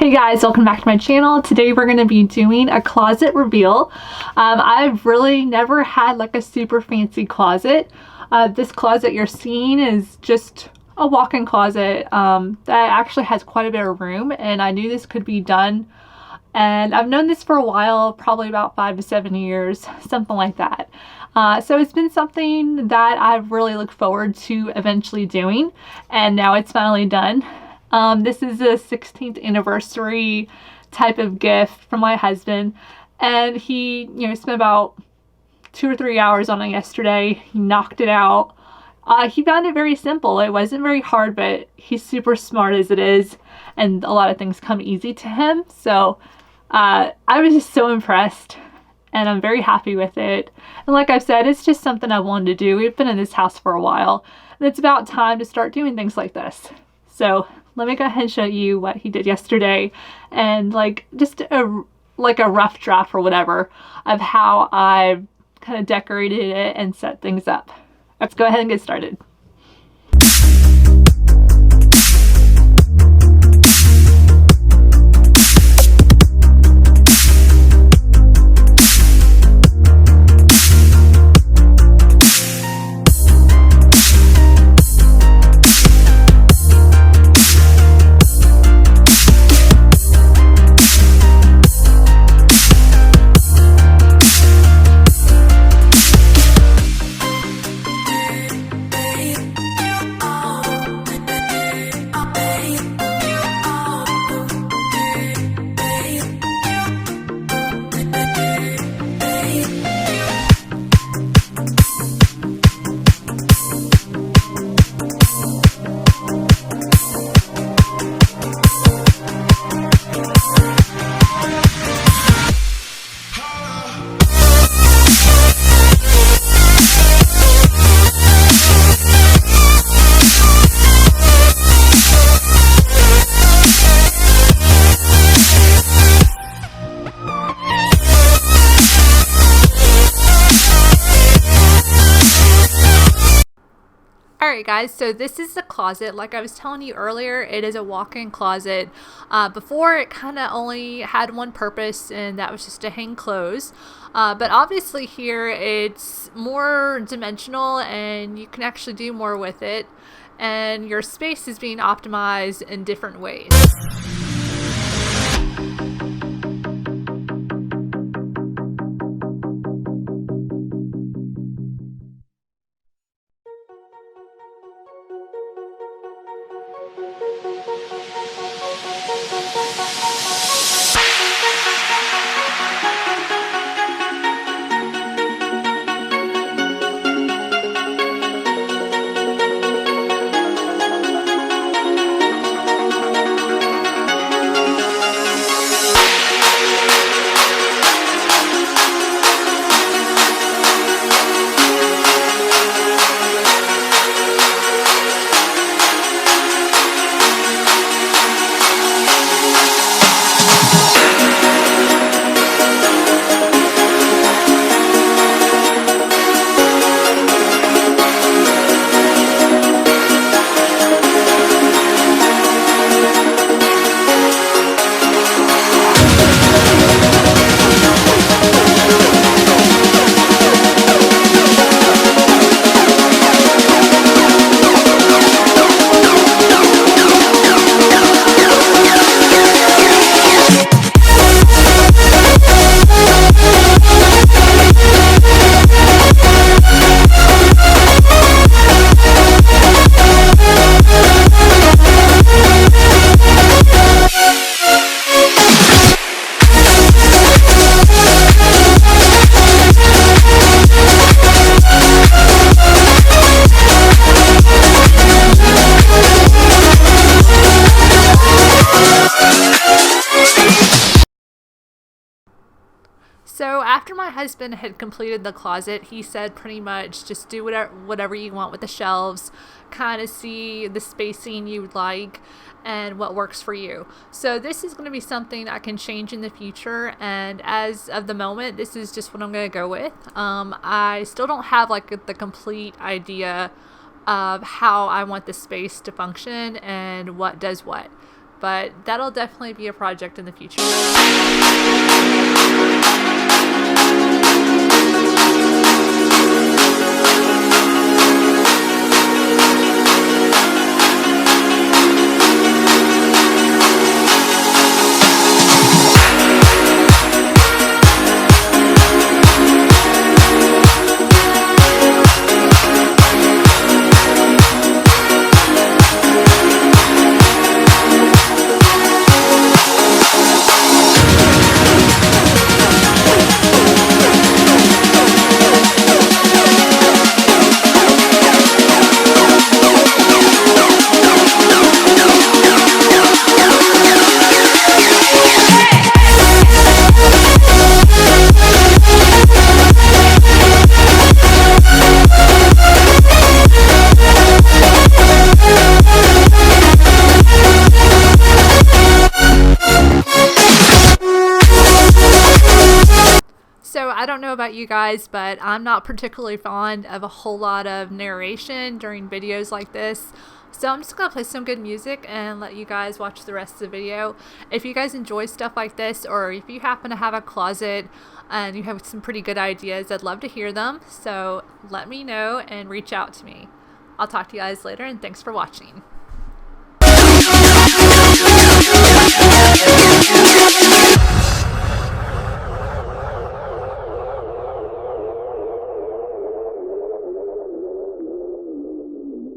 Hey guys, welcome back to my channel. Today we're going to be doing a closet reveal. I've really never had like a super fancy closet. This closet you're seeing is just a walk-in closet that actually has quite a bit of room, and I knew this could be done. And I've known this for a while, probably about 5 to 7 years, something like that. So it's been something that I've really looked forward to eventually doing, and now it's finally done. This is a 16th anniversary type of gift from my husband, and he, spent about 2 or 3 hours on it yesterday. He knocked it out. He found it very simple. It wasn't very hard, but he's super smart as it is, and a lot of things come easy to him. So I was just so impressed, and I'm very happy with it. And like I've said, it's just something I wanted to do. We've been in this house for a while, and it's about time to start doing things like this. So let me go ahead and show you what he did yesterday, and just a rough draft or whatever of how I kind of decorated it and set things up. Let's go ahead and get started. Alright guys, so this is the closet. Like I was telling you earlier, it is a walk-in closet. Before, it kind of only had one purpose, and that was just to hang clothes. But obviously here it's more dimensional, and you can actually do more with it, and your space is being optimized in different ways. So after my husband had completed the closet, he said pretty much just do whatever you want with the shelves, kind of see the spacing you would like and what works for you. So this is going to be something I can change in the future, and as of the moment, this is just what I'm going to go with. I still don't have like the complete idea of how I want the space to function and what does what. but that'll definitely be a project in the future. So I don't know about you guys, but I'm not particularly fond of a whole lot of narration during videos like this. So I'm just going to play some good music and let you guys watch the rest of the video. If you guys enjoy stuff like this, or if you happen to have a closet and you have some pretty good ideas, I'd love to hear them. So let me know and reach out to me. I'll talk to you guys later, and thanks for watching.